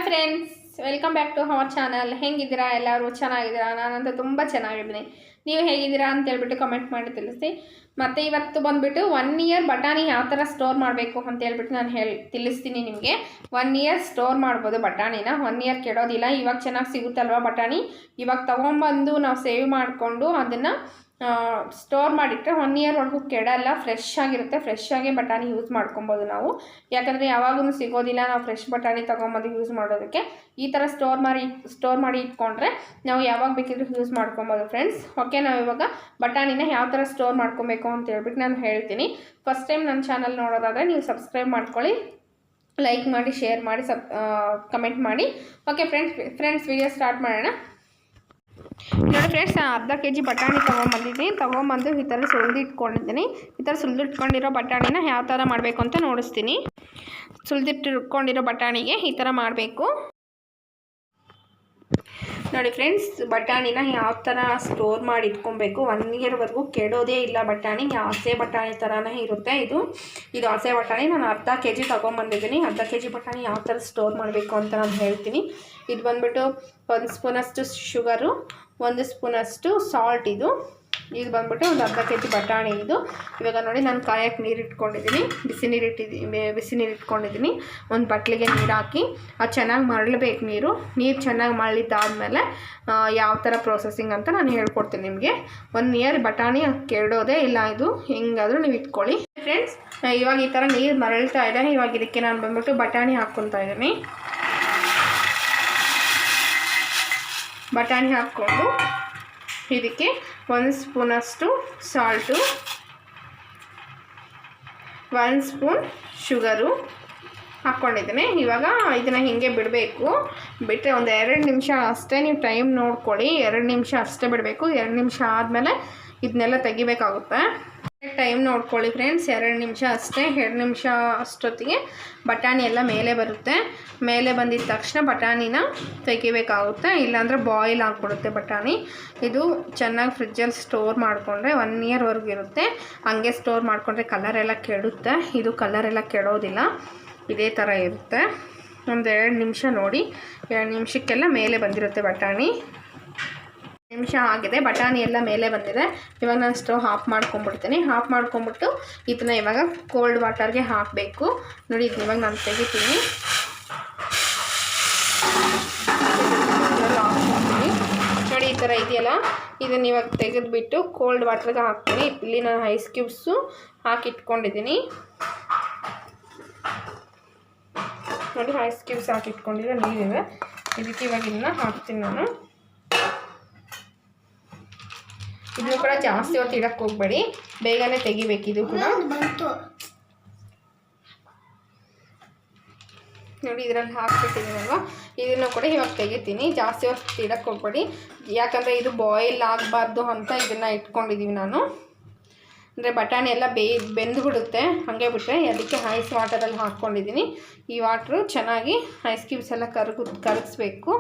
Friends, welcome back to our channel. ಹೆಂಗಿದ್ದೀರಾ? ಎಲ್ಲರೂ ಚೆನ್ನಾಗಿದ್ದೀರಾ? ನಾನಂತೂ ತುಂಬ ಚೆನ್ನಾಗಿದ್ದೀನಿ. ನೀವು ಹೇಗಿದ್ದೀರಾ ಅಂತ ಹೇಳ್ಬಿಟ್ಟು ಕಮೆಂಟ್ ಮಾಡಿ ತಿಳಿಸಿ. ಮತ್ತು ಇವತ್ತು ಬಂದುಬಿಟ್ಟು 1 ಇಯರ್ ಬಟಾಣಿ ಯಾವ ಥರ ಸ್ಟೋರ್ ಮಾಡಬೇಕು ಅಂತ ಹೇಳ್ಬಿಟ್ಟು ನಾನು ತಿಳಿಸ್ತೀನಿ ನಿಮಗೆ. 1 ಇಯರ್ ಸ್ಟೋರ್ ಮಾಡ್ಬೋದು ಬಟಾಣಿನ. 1 ಇಯರ್ ಕೆಡೋದಿಲ್ಲ. ಇವಾಗ ಚೆನ್ನಾಗಿ ಸಿಗುತ್ತಲ್ವ ಬಟಾಣಿ, ಇವಾಗ ತೊಗೊಂಬಂದು ನಾವು ಸೇವ್ ಮಾಡಿಕೊಂಡು ಅದನ್ನು ಸ್ಟೋರ್ ಮಾಡಿಟ್ಟರೆ 1 ಇಯರ್ವರೆಗೂ ಕೆಡಲ್ಲ. ಫ್ರೆಶ್ ಆಗಿರುತ್ತೆ. ಫ್ರೆಶ್ ಆಗಿ ಬಟಾಣಿ ಯೂಸ್ ಮಾಡ್ಕೊಬೋದು ನಾವು. ಯಾಕಂದರೆ ಯಾವಾಗೂ ಸಿಗೋದಿಲ್ಲ ನಾವು ಫ್ರೆಶ್ ಬಟಾಣಿ ತೊಗೊಂಬಂದು ಯೂಸ್ ಮಾಡೋದಕ್ಕೆ. ಈ ಥರ ಸ್ಟೋರ್ ಮಾಡಿ ಇಟ್ಕೊಂಡ್ರೆ ನಾವು ಯಾವಾಗ ಬೇಕಿದ್ರೂ ಯೂಸ್ ಮಾಡ್ಕೊಬೋದು ಫ್ರೆಂಡ್ಸ್. ಓಕೆ, ನಾವು ಇವಾಗ ಬಟಾಣಿನ ಯಾವ ಥರ ಸ್ಟೋರ್ ಮಾಡ್ಕೊಬೇಕು ಅಂತ ಹೇಳ್ಬಿಟ್ಟು ನಾನು ಹೇಳ್ತೀನಿ. ಫಸ್ಟ್ ಟೈಮ್ ನನ್ನ ಚಾನಲ್ ನೋಡೋದಾದರೆ ನೀವು ಸಬ್ಸ್ಕ್ರೈಬ್ ಮಾಡ್ಕೊಳ್ಳಿ, ಲೈಕ್ ಮಾಡಿ, ಶೇರ್ ಮಾಡಿ, ಕಮೆಂಟ್ ಮಾಡಿ. ಓಕೆ ಫ್ರೆಂಡ್ಸ್ ವಿಡಿಯೋ ಸ್ಟಾರ್ಟ್ ಮಾಡೋಣ. ನೋಡಿ ಫ್ರೆಂಡ್ಸ್, ನಾನು ಅರ್ಧ kg ಬಟಾಣಿ ತೊಗೊಂಬಂದು ಈ ಥರ ಸುಲಿದಿಟ್ಕೊಂಡಿದ್ದೀನಿ. ಈ ಥರ ಸುಲಿದಿಟ್ಕೊಂಡಿರೋ ಬಟಾಣಿನ ಯಾವ ಥರ ಮಾಡಬೇಕು ಅಂತ ನೋಡಿಸ್ತೀನಿ. ಸುಲಿದಿಟ್ಕೊಂಡಿರೋ ಬಟಾಣಿಗೆ ಈ ಥರ ಮಾಡಬೇಕು. ನೋಡಿ ಫ್ರೆಂಡ್ಸ್, ಬಟಾಣಿನ ಯಾವ ಥರ ಸ್ಟೋರ್ ಮಾಡಿ ಇಟ್ಕೊಬೇಕು. 1 ಇಯರ್ವರೆಗೂ ಕೆಡೋದೇ ಇಲ್ಲ ಬಟಾಣಿ. ಹಸೆ ಬಟಾಣಿ ಥರನೇ ಇರುತ್ತೆ. ಇದು ಹಸೆ ಬಟಾಣಿ. ನಾನು ಅರ್ಧ kg ತೊಗೊಂಬಂದಿದ್ದೀನಿ. ಅರ್ಧ kg ಬಟಾಣಿ ಯಾವ ಥರ ಸ್ಟೋರ್ ಮಾಡಬೇಕು ಅಂತ ನಾನು ಹೇಳ್ತೀನಿ. ಇದು ಬಂದುಬಿಟ್ಟು 1 ಸ್ಪೂನಷ್ಟು ಶುಗರು, 1 ಸ್ಪೂನಷ್ಟು ಸಾಲ್ಟ್. ಇದು ಬಂದುಬಿಟ್ಟು ಒಂದು ಅರ್ಧ kg ಬಟಾಣಿ. ಇವಾಗ ನೋಡಿ, ನಾನು ಕಾಯಕ್ಕೆ ನೀರು ಇಟ್ಕೊಂಡಿದ್ದೀನಿ. ಬಿಸಿ ನೀರು ಇಟ್ಕೊಂಡಿದ್ದೀನಿ. ಒಂದು ಬಟ್ಲಿಗೆ ನೀರು ಹಾಕಿ ಅದು ಚೆನ್ನಾಗಿ ಮರಳಬೇಕು. ನೀರು ಚೆನ್ನಾಗಿ ಮರಳಿದ್ದಾದಮೇಲೆ ಯಾವ ಥರ ಪ್ರೊಸೆಸಿಂಗ್ ಅಂತ ನಾನು ಹೇಳ್ಕೊಡ್ತೀನಿ ನಿಮಗೆ. 1 ಇಯರ್ ಬಟಾಣಿ ಕೆಡೋದೇ ಇಲ್ಲ. ಇದು ಹೆಂಗಾದರೂ ನೀವು ಇಟ್ಕೊಳ್ಳಿ ಫ್ರೆಂಡ್ಸ್. ಇವಾಗ ಈ ಥರ ನೀರು ಮರಳ್ತಾ ಇದೆ. ಇವಾಗ ಇದಕ್ಕೆ ನಾನು ಬಂದುಬಿಟ್ಟು ಬಟಾಣಿ ಹಾಕ್ಕೊತಾ ಇದ್ದೀನಿ. ಬಟಾಣಿ ಹಾಕ್ಕೊಂಡು ಇದಕ್ಕೆ 1 ಸ್ಪೂನಷ್ಟು ಸಾಲ್ಟು, 1 ಸ್ಪೂನ್ ಶುಗರು ಹಾಕ್ಕೊಂಡಿದ್ದೀನಿ. ಇವಾಗ ಇದನ್ನು ಹೀಗೆ ಬಿಡಬೇಕು. ಬಿಟ್ಟರೆ ಒಂದು 2 ನಿಮಿಷ ಅಷ್ಟೇ ನೀವು ಟೈಮ್ ನೋಡ್ಕೊಳ್ಳಿ. 2 ನಿಮಿಷ ಅಷ್ಟೇ ಬಿಡಬೇಕು. 2 ನಿಮಿಷ ಆದಮೇಲೆ ಇದನ್ನೆಲ್ಲ ತೆಗಿಬೇಕಾಗುತ್ತೆ. ಟೈಮ್ ನೋಡ್ಕೊಳ್ಳಿ ಫ್ರೆಂಡ್ಸ್. 2 ನಿಮಿಷ ಅಷ್ಟೇ. 2 ನಿಮಿಷ ಅಷ್ಟೊತ್ತಿಗೆ ಬಟಾಣಿ ಎಲ್ಲ ಮೇಲೆ ಬರುತ್ತೆ. ಮೇಲೆ ಬಂದಿದ್ದ ತಕ್ಷಣ ಬಟಾಣಿನ ತೆಗಿಬೇಕಾಗುತ್ತೆ. ಇಲ್ಲಾಂದರೆ ಬಾಯ್ಲ್ ಆಗಿಬಿಡುತ್ತೆ ಬಟಾಣಿ. ಇದು ಚೆನ್ನಾಗಿ ಫ್ರಿಜ್ಜಲ್ಲಿ ಸ್ಟೋರ್ ಮಾಡಿಕೊಂಡ್ರೆ 1 ಇಯರ್ವರೆಗೂ ಇರುತ್ತೆ. ಹಂಗೆ ಸ್ಟೋರ್ ಮಾಡಿಕೊಂಡ್ರೆ ಕಲರೆಲ್ಲ ಕೆಡುತ್ತೆ. ಇದು ಕಲರೆಲ್ಲ ಕೆಡೋದಿಲ್ಲ, ಇದೇ ಥರ ಇರುತ್ತೆ. ಒಂದು 2 ನಿಮಿಷ ನೋಡಿ. 2 ನಿಮಿಷಕ್ಕೆಲ್ಲ ಮೇಲೆ ಬಂದಿರುತ್ತೆ ಬಟಾಣಿ. ನಿಮಿಷ ಆಗಿದೆ, ಬಟಾಣಿ ಎಲ್ಲ ಮೇಲೆ ಬಂದಿದೆ. ಇವಾಗ ನಾನು ಸ್ಟವ್ ಆಫ್ ಮಾಡ್ಕೊಂಬಿಡ್ತೀನಿ. ಆಫ್ ಮಾಡ್ಕೊಂಬಿಟ್ಟು ಇದನ್ನ ಇವಾಗ ಕೋಲ್ಡ್ ವಾಟರ್ಗೆ ಹಾಕಬೇಕು. ನೋಡಿ, ಇದನ್ನ ಇವಾಗ ನಾನು ತೆಗಿತೀನಿ. ನೋಡಿ, ಈ ಥರ ಇದೆಯಲ್ಲ, ಇದನ್ನು ಇವಾಗ ತೆಗೆದುಬಿಟ್ಟು ಕೋಲ್ಡ್ ವಾಟರ್ಗೆ ಹಾಕ್ತೀನಿ. ಇಲ್ಲಿ ನಾನು ಐಸ್ ಕ್ಯೂಬ್ಸು ಹಾಕಿಟ್ಕೊಂಡಿದ್ದೀನಿ. ನೋಡಿ, ಐಸ್ ಕ್ಯೂಬ್ಸ್ ಹಾಕಿಟ್ಕೊಂಡಿರೋ ನೀರಿವೆ. ಇದಕ್ಕೆ ಇವಾಗ ಇದನ್ನ ಹಾಕ್ತೀನಿ ನಾನು. ಇದನ್ನು ಕೂಡ ಜಾಸ್ತಿ ಹೊತ್ತು ಇಡಕ್ಕೆ ಹೋಗಬೇಡಿ, ಬೇಗನೆ ತೆಗಿಬೇಕು. ಇದು ಕೂಡ ನೋಡಿ, ಇದರಲ್ಲಿ ಹಾಕ್ಬಿಟ್ಟಿದ್ದೀನಲ್ವ, ಇದನ್ನು ಕೂಡ ಇವಾಗ ತೆಗಿತೀನಿ. ಜಾಸ್ತಿ ಹೊತ್ತು ಇಡಕ್ಕೆ ಹೋಗಬೇಡಿ, ಯಾಕಂದರೆ ಇದು ಬಾಯ್ಲ್ ಆಗಬಾರ್ದು ಅಂತ ಇದನ್ನು ಇಟ್ಕೊಂಡಿದ್ದೀವಿ ನಾನು. ಅಂದರೆ ಬಟಾಣಿ ಎಲ್ಲ ಬೆಂದುಬಿಡುತ್ತೆ ಹಾಗೆ ಬಿಟ್ಟರೆ. ಅದಕ್ಕೆ ಐಸ್ ವಾಟರಲ್ಲಿ ಹಾಕ್ಕೊಂಡಿದ್ದೀನಿ. ಈ ವಾಟ್ರು ಚೆನ್ನಾಗಿ ಐಸ್ ಕ್ಯೂಬ್ಸ್ ಎಲ್ಲ ಕರಗಿಸ್ಬೇಕು.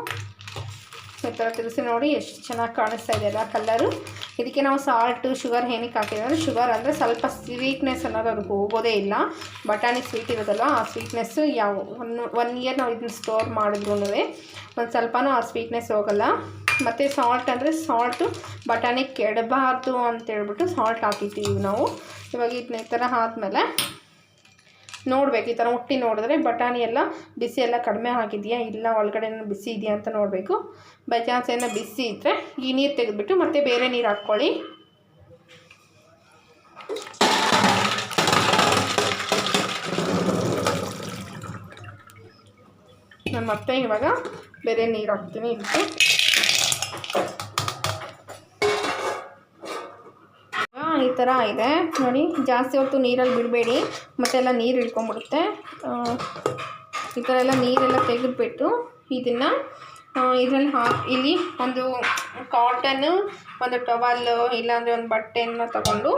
ಈ ಥರ ತಿರುಗಿಸಿ ನೋಡಿ, ಎಷ್ಟು ಚೆನ್ನಾಗಿ ಕಾಣಿಸ್ತಾ ಇದೆಯಲ್ಲ ಕಲರು. ಇದಕ್ಕೆ ನಾವು ಸಾಲ್ಟು, ಶುಗರ್ ಏನಕ್ಕೆ ಹಾಕಿದ್ದೀವಿ ಅಂದರೆ, ಶುಗರ್ ಅಂದರೆ ಸ್ವಲ್ಪ ಸ್ವೀಟ್ನೆಸ್ ಅನ್ನೋದು ಅದಕ್ಕೆ ಹೋಗೋದೇ ಇಲ್ಲ. ಬಟಾಣಿ ಸ್ವೀಟ್ ಇರೋದಲ್ಲ, ಆ ಸ್ವೀಟ್ನೆಸ್ಸು ಒನ್ ಇಯರ್ ನಾವು ಇದನ್ನ ಸ್ಟೋರ್ ಮಾಡಿದ್ರೂ ಒಂದು ಸ್ವಲ್ಪನೂ ಆ ಸ್ವೀಟ್ನೆಸ್ ಹೋಗೋಲ್ಲ. ಮತ್ತು ಸಾಲ್ಟ್ ಅಂದರೆ ಸಾಲ್ಟು ಬಟಾಣಿ ಕೆಡಬಾರ್ದು ಅಂತೇಳ್ಬಿಟ್ಟು ಸಾಲ್ಟ್ ಹಾಕಿದ್ದೀವಿ ನಾವು. ಇವಾಗ ಇದನ್ನ ಈ ಥರ ಆದಮೇಲೆ ನೋಡಬೇಕು. ಈ ಥರ ಮುಟ್ಟಿ ನೋಡಿದ್ರೆ ಬಟಾಣಿ ಎಲ್ಲ ಬಿಸಿ ಎಲ್ಲ ಕಡಿಮೆ ಆಗಿದೆಯಾ ಇಲ್ಲ, ಒಳಗಡೆ ಬಿಸಿ ಇದೆಯಾ ಅಂತ ನೋಡಬೇಕು. ಬೈ ಚಾನ್ಸ್ ಏನೋ ಬಿಸಿ ಇದ್ದರೆ ಈ ನೀರು ತೆಗೆದುಬಿಟ್ಟು ಮತ್ತೆ ಬೇರೆ ನೀರು ಹಾಕ್ಕೊಳ್ಳಿ. ನಾನು ಮತ್ತೆ ಇವಾಗ ಬೇರೆ ನೀರು ಹಾಕ್ತೀನಿ ಇದಕ್ಕೆ. ಈ ಥರ ಇದೆ ನೋಡಿ. ಜಾಸ್ತಿ ಹೊತ್ತು ನೀರಲ್ಲಿ ಬಿಡಬೇಡಿ, ಮತ್ತೆಲ್ಲ ನೀರು ಇಳ್ಕೊಂಬಿಡುತ್ತೆ. ಈ ಥರ ಎಲ್ಲ ನೀರೆಲ್ಲ ತೆಗೆದುಬಿಟ್ಟು ಇದನ್ನು ಇದರಲ್ಲಿ ಇಲ್ಲಿ ಒಂದು ಕಾಟನ್ನು, ಒಂದು ಟವಲ್ಲು, ಇಲ್ಲಾಂದರೆ ಒಂದು ಬಟ್ಟೆಯನ್ನು ತಗೊಂಡು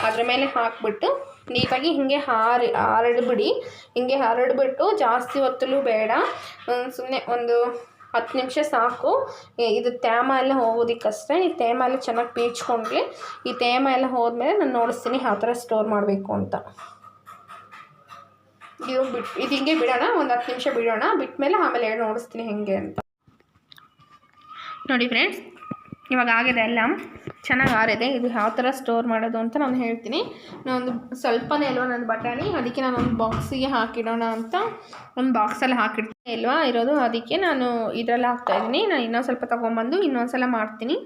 ಅದ್ರ ಮೇಲೆ ಹಾಕಿಬಿಟ್ಟು ನೀಟಾಗಿ ಹೀಗೆ ಹರಡ್ಬಿಡಿ. ಹಿಂಗೆ ಹರಡ್ಬಿಟ್ಟು ಜಾಸ್ತಿ ಹೊತ್ತಲೂ ಬೇಡ, ಸುಮ್ಮನೆ ಒಂದು 10 ನಿಮಿಷ ಸಾಕು. ಇದು ತೇಮ ಎಲ್ಲ ಹೋಗೋದಕ್ಕಷ್ಟೇ. ಈ ತೇಮ ಎಲ್ಲ ಚೆನ್ನಾಗಿ ಪೀಚ್ಕೊಂಡ್ರೆ, ಈ ತೇಮ ಎಲ್ಲ ಹೋದ್ಮೇಲೆ ನಾನು ನೋಡಿಸ್ತೀನಿ ಯಾವ ಥರ ಸ್ಟೋರ್ ಮಾಡಬೇಕು ಅಂತ. ಇದು ಹಿಂಗೆ ಬಿಡೋಣ, ಒಂದು 10 ನಿಮಿಷ ಬಿಡೋಣ. ಬಿಟ್ಮೇಲೆ ಆಮೇಲೆ ನೋಡಿಸ್ತೀನಿ ಹೆಂಗೆ ಅಂತ. ನೋಡಿ ಫ್ರೆಂಡ್ಸ್, ಇವಾಗ ಆಗಿದೆ ಎಲ್ಲ ಚೆನ್ನಾಗಿ ಆರಿದೆ. ಇದು ಯಾವ ಥರ ಸ್ಟೋರ್ ಮಾಡೋದು ಅಂತ ನಾನು ಹೇಳ್ತೀನಿ. ನಾನೊಂದು ಸ್ವಲ್ಪನೇ ಅಲ್ವಾ ನನ್ನ ಬಟಾಣಿ, ಅದಕ್ಕೆ ನಾನು ಒಂದು ಬಾಕ್ಸಿಗೆ ಹಾಕಿಡೋಣ ಅಂತ ಒಂದು ಬಾಕ್ಸಲ್ಲಿ ಹಾಕಿಡ್ತೀನಿ ಅಲ್ವಾ ಇರೋದು. ಅದಕ್ಕೆ ನಾನು ಇದರಲ್ಲಿ ಹಾಕ್ತಾಯಿದ್ದೀನಿ. ನಾನು ಇನ್ನೊಂದು ಸ್ವಲ್ಪ ತೊಗೊಂಬಂದು ಇನ್ನೊಂದು ಸಲ ಮಾಡ್ತೀನಿ.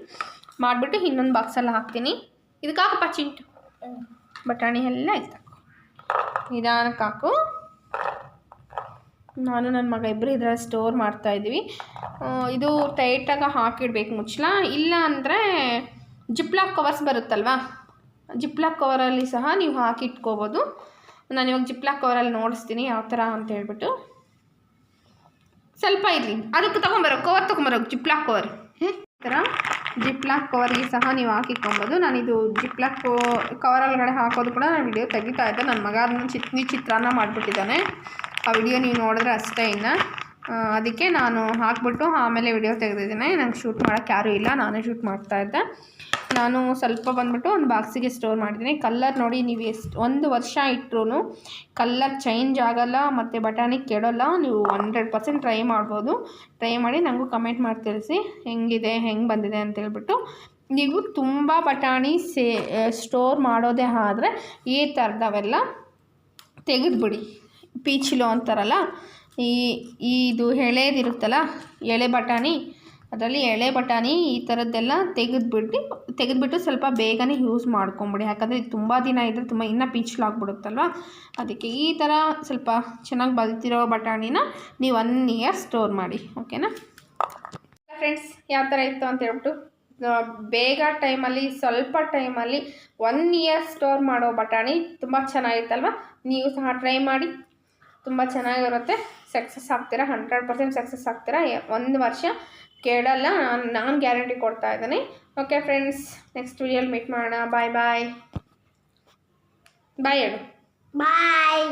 ಮಾಡಿಬಿಟ್ಟು ಇನ್ನೊಂದು ಬಾಕ್ಸಲ್ಲಿ ಹಾಕ್ತೀನಿ. ಇದಕ್ಕೆ ಹಾಕಪ್ಪ ಚಿಂಟು, ಬಟಾಣಿ ಎಲ್ಲ ಇತ್ತು ನಿಧಾನಕ್ಕೆ ಹಾಕು. ನಾನು ನನ್ನ ಮಗ ಇಬ್ಬರು ಇದರಲ್ಲಿ ಸ್ಟೋರ್ ಮಾಡ್ತಾಯಿದ್ವಿ. ಇದು ಟೈಟಾಗಿ ಹಾಕಿಡ್ಬೇಕು ಮುಚ್ಚಲ, ಇಲ್ಲ ಅಂದರೆ ಜಿಪ್ಲಾಕ್ ಕವರ್ಸ್ ಬರುತ್ತಲ್ವ, ಜಿಪ್ಲಾಕ್ ಕವರಲ್ಲಿ ಸಹ ನೀವು ಹಾಕಿಟ್ಕೋಬೋದು. ನಾನು ಇವಾಗ ಜಿಪ್ಲಾಕ್ ಕವರಲ್ಲಿ ನೋಡಿಸ್ತೀನಿ ಯಾವ ಥರ ಅಂತ ಹೇಳ್ಬಿಟ್ಟು. ಸ್ವಲ್ಪ ಇರಲಿ, ಅದಕ್ಕೆ ತೊಗೊಂಬರೋ ಕವರ್ ತೊಗೊಂಬರೋ ಜಿಪ್ಲಾಕ್ ಕವರ್. ಈ ಥರ ಜಿಪ್ಲಾಕ್ ಕವರ್ಗೆ ಸಹ ನೀವು ಹಾಕಿಟ್ಕೊಬೋದು. ನಾನಿದು ಜಿಪ್ಲಾಕ್ ಕವರ್ ಒಳಗಡೆ ಹಾಕೋದು ಕೂಡ ನಾನು ವಿಡಿಯೋ ತೆಗಿತಾ ಇದ್ದೆ. ನನ್ನ ಮಗ ಅದನ್ನು ಚಿತ್ರಾನ್ನ ಮಾಡಿಬಿಟ್ಟಿದ್ದಾನೆ. ಆ ವಿಡಿಯೋ ನೀವು ನೋಡಿದ್ರೆ ಅಷ್ಟೇ. ಇನ್ನು ಅದಕ್ಕೆ ನಾನು ಹಾಕ್ಬಿಟ್ಟು ಆಮೇಲೆ ವಿಡಿಯೋ ತೆಗೆದಿದ್ದೀನಿ. ನಂಗೆ ಶೂಟ್ ಮಾಡೋಕ್ಕೆ ಯಾರೂ ಇಲ್ಲ, ನಾನೇ ಶೂಟ್ ಮಾಡ್ತಾಯಿದ್ದೆ. ನಾನು ಸ್ವಲ್ಪ ಬಂದುಬಿಟ್ಟು ಒಂದು ಬಾಕ್ಸಿಗೆ ಸ್ಟೋರ್ ಮಾಡಿದ್ದೀನಿ. ಕಲ್ಲರ್ ನೋಡಿ, ನೀವು ಎಷ್ಟು 1 ವರ್ಷ ಇಟ್ಟರು ಕಲ್ಲರ್ ಚೇಂಜ್ ಆಗೋಲ್ಲ ಮತ್ತು ಬಟಾಣಿ ಕೆಡೋಲ್ಲ. ನೀವು 100% ಟ್ರೈ ಮಾಡ್ಬೋದು. ಟ್ರೈ ಮಾಡಿ ನನಗೂ ಕಮೆಂಟ್ ಮಾಡಿ ತಿಳಿಸಿ ಹೆಂಗಿದೆ, ಹೆಂಗೆ ಬಂದಿದೆ ಅಂತೇಳ್ಬಿಟ್ಟು. ನೀವು ತುಂಬ ಬಟಾಣಿ ಸ್ಟೋರ್ ಮಾಡೋದೇ ಆದರೆ ಈ ಥರದವೆಲ್ಲ ತೆಗೆದುಬಿಡಿ. ಪೀಚಿಲು ಅಂತಾರಲ್ಲ, ಇದು ಎಳೆದಿರುತ್ತಲ್ಲ, ಎಳೆ ಬಟಾಣಿ, ಅದರಲ್ಲಿ ಎಳೆ ಬಟಾಣಿ ಈ ಥರದ್ದೆಲ್ಲ ತೆಗೆದುಬಿಟ್ಟು ಸ್ವಲ್ಪ ಬೇಗನೆ ಯೂಸ್ ಮಾಡ್ಕೊಂಬಿಡಿ. ಯಾಕಂದರೆ ಇದು ತುಂಬ ದಿನ ಇದ್ದರೆ ತುಂಬ ಇನ್ನೂ ಪೀಚಲಾಗ್ಬಿಡುತ್ತಲ್ವ. ಅದಕ್ಕೆ ಈ ಥರ ಸ್ವಲ್ಪ ಚೆನ್ನಾಗಿ ಬಲ್ತಿರೋ ಬಟಾಣಿನ ನೀವು 1 ಇಯರ್ ಸ್ಟೋರ್ ಮಾಡಿ. ಓಕೆನಾ ಫ್ರೆಂಡ್ಸ್, ಯಾವ ಥರ ಇತ್ತು ಅಂತ ಹೇಳ್ಬಿಟ್ಟು. ಬೇಗ ಟೈಮಲ್ಲಿ, ಸ್ವಲ್ಪ ಟೈಮಲ್ಲಿ 1 ಇಯರ್ ಸ್ಟೋರ್ ಮಾಡೋ ಬಟಾಣಿ ತುಂಬ ಚೆನ್ನಾಗಿತ್ತಲ್ವ. ನೀವು ಸಹ ಟ್ರೈ ಮಾಡಿ, ತುಂಬ ಚೆನ್ನಾಗಿರುತ್ತೆ. ಸಕ್ಸಸ್ ಆಗ್ತೀರಾ, 100% ಸಕ್ಸಸ್ ಆಗ್ತೀರಾ. 1 ವರ್ಷ ಕೇಳಲ್ಲ, ನಾನು ಗ್ಯಾರಂಟಿ ಕೊಡ್ತಾ ಇದ್ದೀನಿ. ಓಕೆ ಫ್ರೆಂಡ್ಸ್, ನೆಕ್ಸ್ಟ್ ವಿಡಿಯೋಲಿ ಮೀಟ್ ಮಾಡೋಣ. ಬಾಯ್ ಬಾಯ್ ಬಾಯ್ ಹೇಳು. ಬಾಯ್.